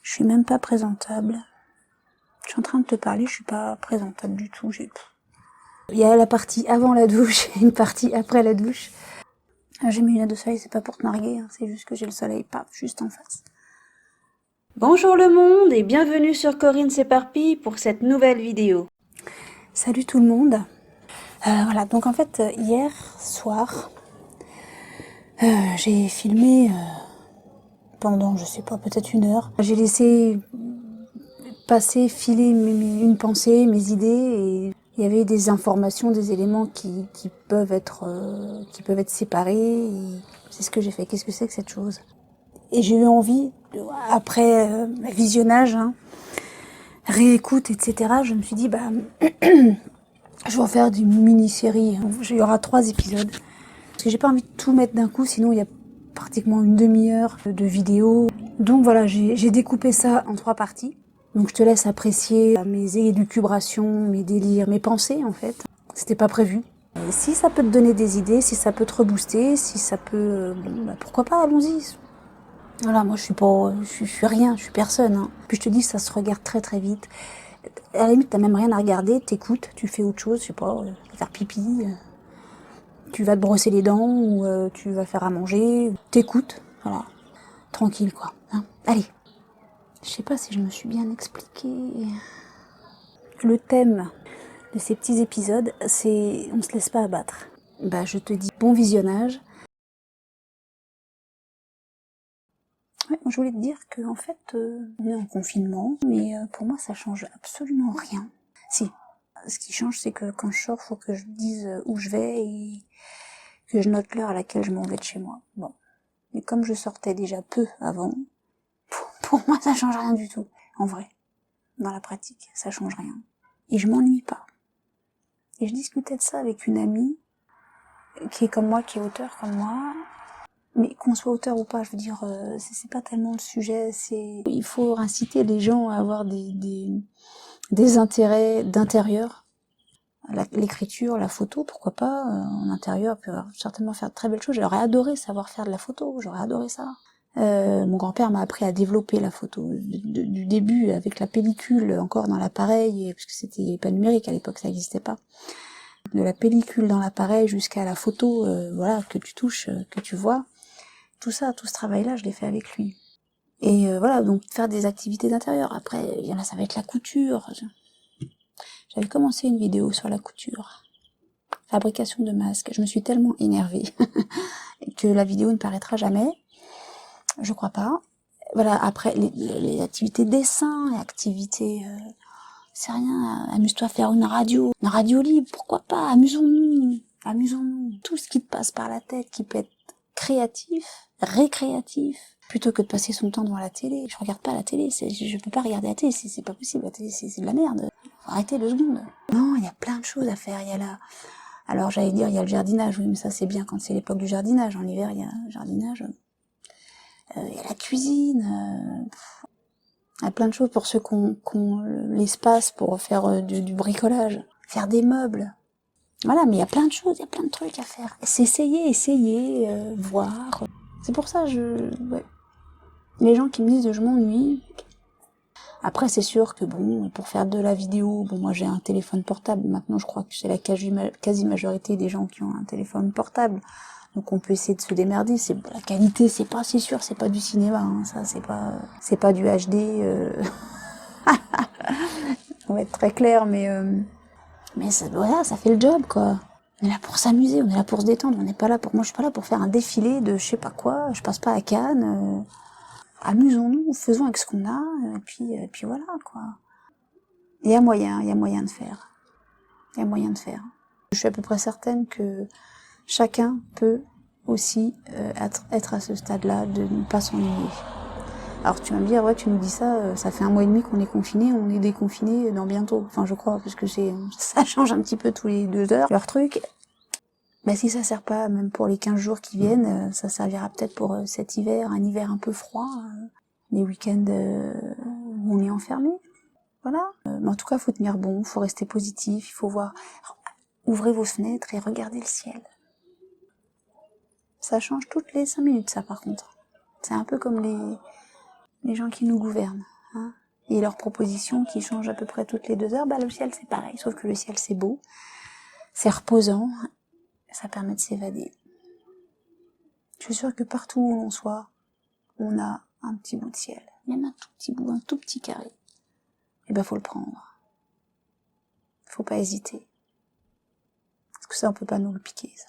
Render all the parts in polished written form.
Je suis même pas présentable. Je suis en train de te parler, je suis pas présentable du tout. Il y a la partie avant la douche et une partie après la douche. J'ai mis une lunettes de soleil, c'est pas pour te narguer, hein, c'est juste que j'ai le soleil, paf, juste en face. Bonjour le monde et bienvenue sur Corinne s'éparpille pour cette nouvelle vidéo. Salut tout le monde. Voilà, donc en fait, hier soir, j'ai filmé pendant, je sais pas, peut-être 1 heure. J'ai laissé passer, filer une pensée, mes idées, et il y avait des informations, des éléments qui peuvent être séparés, et c'est ce que j'ai fait. Qu'est-ce que c'est que cette chose? Et j'ai eu envie, après visionnage, réécoute, etc., je me suis dit, je vais en faire des mini-séries. Il y aura 3 épisodes. Parce que j'ai pas envie de tout mettre d'un coup, sinon il y a pratiquement une demi-heure de vidéo. Donc voilà, j'ai découpé ça en 3 parties. Donc je te laisse apprécier mes élucubrations, mes délires, mes pensées en fait. C'était pas prévu. Et si ça peut te donner des idées, si ça peut te rebooster, si ça peut... pourquoi pas, allons-y. Voilà, moi je suis rien, je suis personne. Hein. Puis je te dis, ça se regarde très très vite. À la limite, t'as même rien à regarder, t'écoutes, tu fais autre chose, je sais pas, faire pipi, tu vas te brosser les dents, ou tu vas faire à manger, t'écoutes, voilà. Tranquille quoi. Hein. Allez. Je sais pas si je me suis bien expliqué. Le thème de ces petits épisodes, c'est on se laisse pas abattre. Je te dis bon visionnage. Ouais, je voulais te dire que en fait, on est en confinement, mais pour moi ça change absolument rien. Si, ce qui change, c'est que quand je sors, faut que je dise où je vais et que je note l'heure à laquelle je m'en vais de chez moi. Bon, mais comme je sortais déjà peu avant, pour moi ça change rien du tout. En vrai, dans la pratique, ça change rien. Et je m'ennuie pas. Et je discutais de ça avec une amie qui est comme moi, qui est auteur comme moi. Mais qu'on soit auteur ou pas, je veux dire, c'est pas tellement le sujet. Il faut inciter les gens à avoir des intérêts d'intérieur. L'écriture, la photo, pourquoi pas, en intérieur, peut certainement faire de très belles choses. J'aurais adoré savoir faire de la photo, j'aurais adoré ça. Mon grand-père m'a appris à développer la photo du début avec la pellicule encore dans l'appareil, parce que c'était pas numérique à l'époque, ça n'existait pas. De la pellicule dans l'appareil jusqu'à la photo, voilà, que tu touches, que tu vois. Tout ça, tout ce travail-là, je l'ai fait avec lui. Et voilà, donc faire des activités d'intérieur. Après, il y en a, ça va être la couture. J'avais commencé une vidéo sur la couture. Fabrication de masques. Je me suis tellement énervée que la vidéo ne paraîtra jamais. Je crois pas. Voilà, après, les activités dessin, les activités... c'est rien, amuse-toi à faire une radio libre, pourquoi pas, amusons-nous. Tout ce qui te passe par la tête, qui peut être créatif, récréatif, plutôt que de passer son temps devant la télé. Je regarde pas la télé, je peux pas regarder la télé, c'est pas possible, la télé c'est de la merde. Faut arrêter 2 secondes. Non, il y a plein de choses à faire, il y a là. Alors j'allais dire, il y a le jardinage, oui, mais ça c'est bien quand c'est l'époque du jardinage. En hiver, il y a le jardinage, il y a la cuisine, il y a plein de choses pour ceux qui ont l'espace pour faire du bricolage, faire des meubles. Voilà, mais il y a plein de choses, il y a plein de trucs à faire. Essayer, voir. C'est pour ça, ouais. Les gens qui me disent je m'ennuie. Après, c'est sûr que bon, pour faire de la vidéo, bon, moi j'ai un téléphone portable. Maintenant, je crois que c'est la quasi-majorité des gens qui ont un téléphone portable. Donc on peut essayer de se démerder. La qualité, c'est pas, c'est sûr, c'est pas du cinéma. Hein. Ça, c'est pas du HD. On va être très clair, mais ça, voilà, ça fait le job, quoi. On est là pour s'amuser, on est là pour se détendre. Moi, je suis pas là pour faire un défilé de je sais pas quoi. Je passe pas à Cannes. Amusons-nous, faisons avec ce qu'on a, et puis voilà, quoi. Il y a moyen de faire. Il y a moyen de faire. Je suis à peu près certaine que chacun peut aussi être à ce stade-là, de ne pas s'ennuyer. Alors tu vas me dire, ouais, tu nous dis ça, ça fait 1 mois et demi qu'on est confinés, on est déconfinés dans bientôt. Enfin, je crois, parce que ça change un petit peu tous les 2 heures, leur truc. Mais si ça sert pas, même pour les 15 jours qui viennent, ça servira peut-être pour cet hiver, un hiver un peu froid, les week-ends où on est enfermé. Voilà. Mais en tout cas, faut tenir bon, faut rester positif, il faut voir. Ouvrez vos fenêtres et regardez le ciel. Ça change toutes les 5 minutes, ça, par contre. C'est un peu comme les gens qui nous gouvernent, hein, et leurs propositions qui changent à peu près toutes les 2 heures, bah le ciel c'est pareil, sauf que le ciel c'est beau, c'est reposant, ça permet de s'évader. Je suis sûre que partout où l'on soit, on a un petit bout de ciel, même un tout petit bout, un tout petit carré. Et ben faut le prendre. Faut pas hésiter. Parce que ça on peut pas nous le piquer, ça.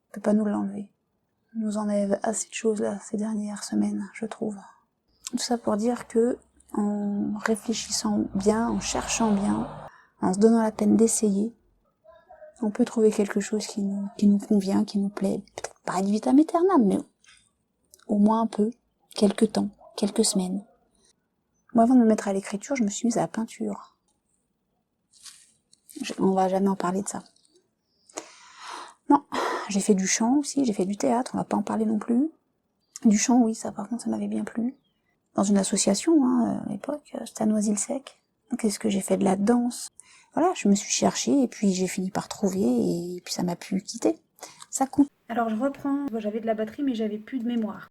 On peut pas nous l'enlever. On nous enlève assez de choses là ces dernières semaines, je trouve. Tout ça pour dire que, en réfléchissant bien, en cherchant bien, en se donnant la peine d'essayer, on peut trouver quelque chose qui nous convient, qui nous plaît. Peut-être pas ad vitam aeternam, mais au moins un peu, quelques temps, quelques semaines. Moi, avant de me mettre à l'écriture, je me suis mise à la peinture. On va jamais en parler de ça. Non, j'ai fait du chant aussi, j'ai fait du théâtre, on va pas en parler non plus. Du chant, oui, ça par contre, ça m'avait bien plu. Dans une association, hein, à l'époque, c'était à Noisy-le-Sec. Qu'est-ce que j'ai fait de la danse? Voilà, je me suis cherchée et puis j'ai fini par trouver et puis ça m'a pu quitter. Ça coupe. Alors je reprends, j'avais de la batterie mais j'avais plus de mémoire.